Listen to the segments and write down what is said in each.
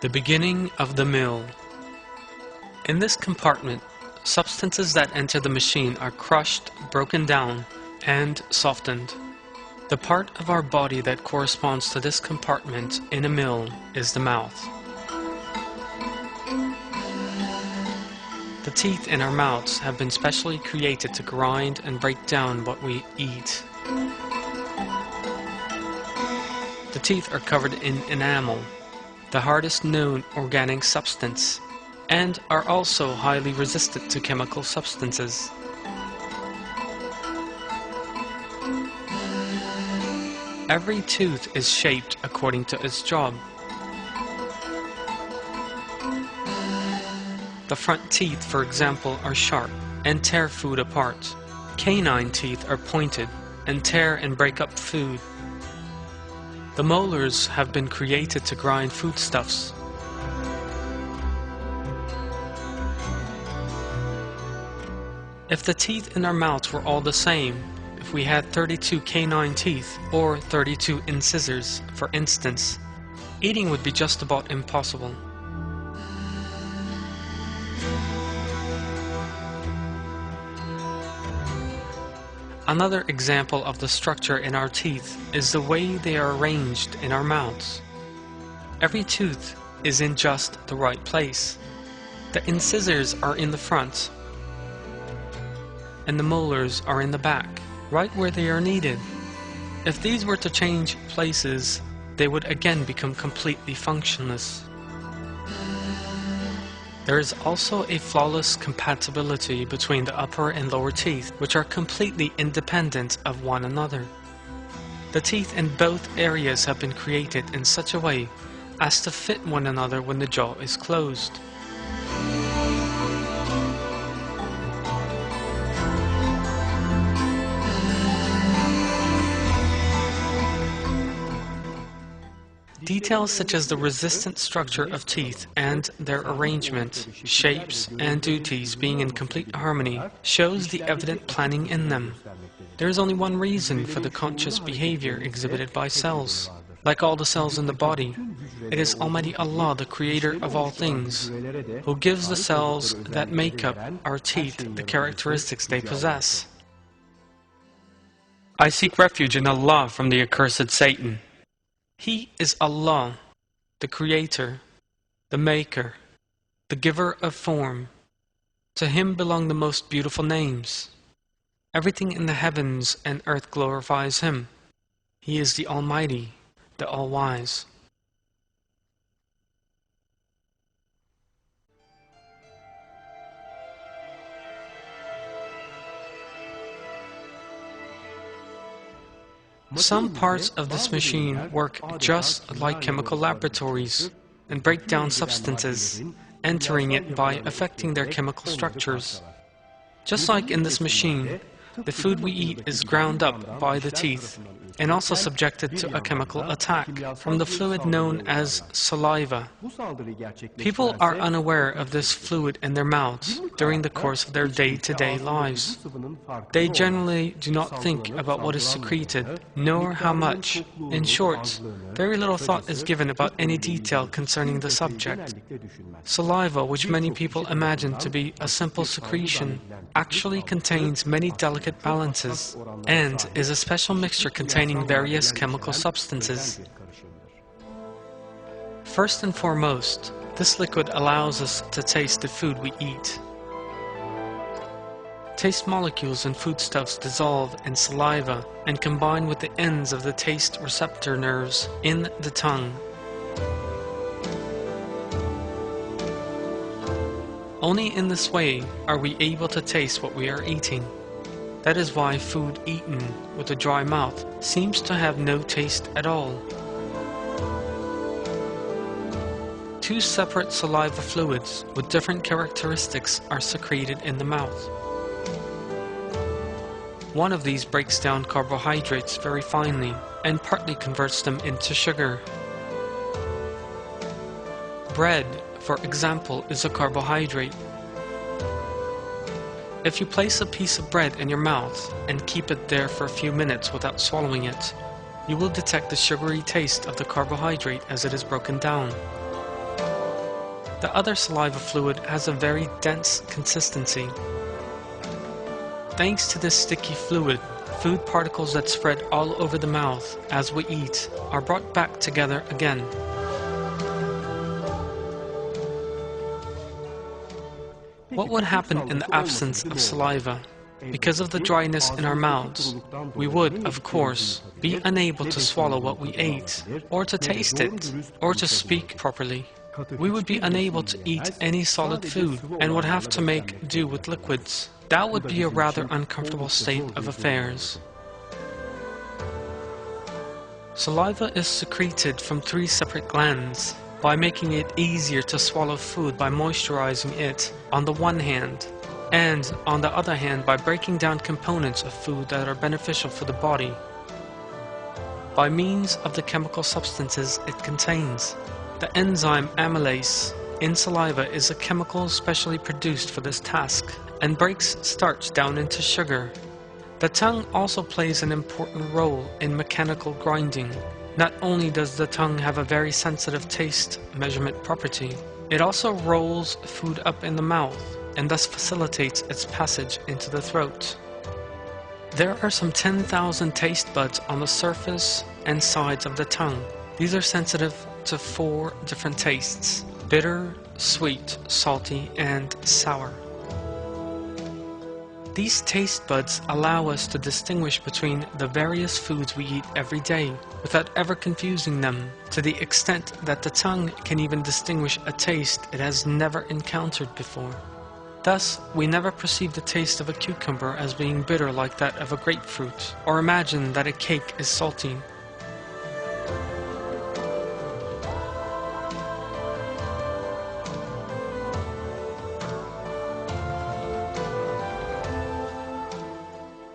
The beginning of the mill. In this compartment, substances that enter the machine are crushed, broken down, and softened. The part of our body that corresponds to this compartment in a mill is the mouth. The teeth in our mouths have been specially created to grind and break down what we eat. The teeth are covered in enamel, the hardest known organic substance, and are also highly resistant to chemical substances. Every tooth is shaped according to its job. The front teeth, for example, are sharp and tear food apart. Canine teeth are pointed and tear and break up food. The molars have been created to grind foodstuffs. If the teeth in our mouths were all the same, if we had 32 canine teeth or 32 incisors, for instance, eating would be just about impossible. Another example of the structure in our teeth is the way they are arranged in our mouths. Every tooth is in just the right place. The incisors are in the front, and the molars are in the back, right where they are needed. If these were to change places, they would again become completely functionless. There is also a flawless compatibility between the upper and lower teeth, which are completely independent of one another. The teeth in both areas have been created in such a way as to fit one another when the jaw is closed. Details such as the resistant structure of teeth and their arrangement, shapes, and duties being in complete harmony shows the evident planning in them. There is only one reason for the conscious behavior exhibited by cells. Like all the cells in the body, it is Almighty Allah, the creator of all things, who gives the cells that make up our teeth the characteristics they possess. I seek refuge in Allah from the accursed Satan. He is Allah, the Creator, the Maker, the Giver of form. To Him belong the most beautiful names. Everything in the heavens and earth glorifies Him. He is the Almighty, the All-Wise. Some parts of this machine work just like chemical laboratories and break down substances, entering it by affecting their chemical structures. Just like in this machine, the food we eat is ground up by the teeth and also subjected to a chemical attack from the fluid known as saliva. People are unaware of this fluid in their mouths during the course of their day-to-day lives. They generally do not think about what is secreted, nor how much. In short, very little thought is given about any detail concerning the subject. Saliva, which many people imagine to be a simple secretion, actually contains many delicate balances and is a special mixture containing various chemical substances. First and foremost, this liquid allows us to taste the food we eat. Taste molecules in foodstuffs dissolve in saliva and combine with the ends of the taste receptor nerves in the tongue. Only in this way are we able to taste what we are eating. That is why food eaten with a dry mouth seems to have no taste at all. Two separate saliva fluids with different characteristics are secreted in the mouth. One of these breaks down carbohydrates very finely and partly converts them into sugar. Bread, for example, is a carbohydrate. If you place a piece of bread in your mouth and keep it there for a few minutes without swallowing it, you will detect the sugary taste of the carbohydrate as it is broken down. The other saliva fluid has a very dense consistency. Thanks to this sticky fluid, food particles that spread all over the mouth as we eat are brought back together again. What would happen in the absence of saliva? Because of the dryness in our mouths, we would, of course, be unable to swallow what we ate, or to taste it, or to speak properly. We would be unable to eat any solid food and would have to make do with liquids. That would be a rather uncomfortable state of affairs. Saliva is secreted from 3 separate glands, by making it easier to swallow food by moisturizing it on the one hand, and on the other hand by breaking down components of food that are beneficial for the body by means of the chemical substances it contains. The enzyme amylase in saliva is a chemical specially produced for this task and breaks starch down into sugar. The tongue also plays an important role in mechanical grinding. Not only does the tongue have a very sensitive taste measurement property, it also rolls food up in the mouth and thus facilitates its passage into the throat. There are some 10,000 taste buds on the surface and sides of the tongue. These are sensitive to 4 different tastes: bitter, sweet, salty, and sour. These taste buds allow us to distinguish between the various foods we eat every day without ever confusing them, to the extent that the tongue can even distinguish a taste it has never encountered before. Thus, we never perceive the taste of a cucumber as being bitter like that of a grapefruit, or imagine that a cake is salty.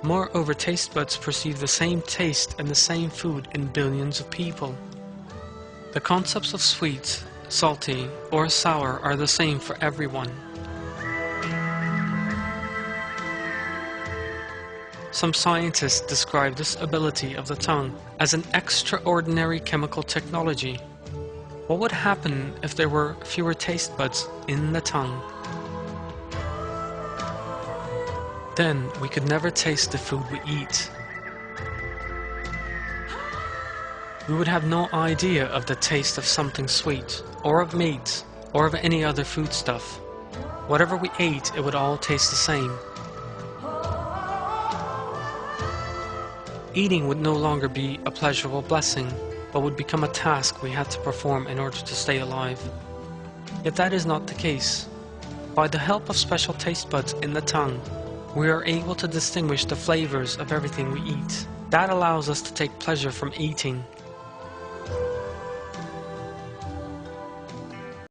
Moreover, taste buds perceive the same taste and the same food in billions of people. The concepts of sweet, salty, or sour are the same for everyone. Some scientists describe this ability of the tongue as an extraordinary chemical technology. What would happen if there were fewer taste buds in the tongue? Then we could never taste the food we eat. We would have no idea of the taste of something sweet, or of meat, or of any other foodstuff. Whatever we ate, it would all taste the same. Eating would no longer be a pleasurable blessing, but would become a task we had to perform in order to stay alive. Yet that is not the case. By the help of special taste buds in the tongue, we are able to distinguish the flavors of everything we eat. That allows us to take pleasure from eating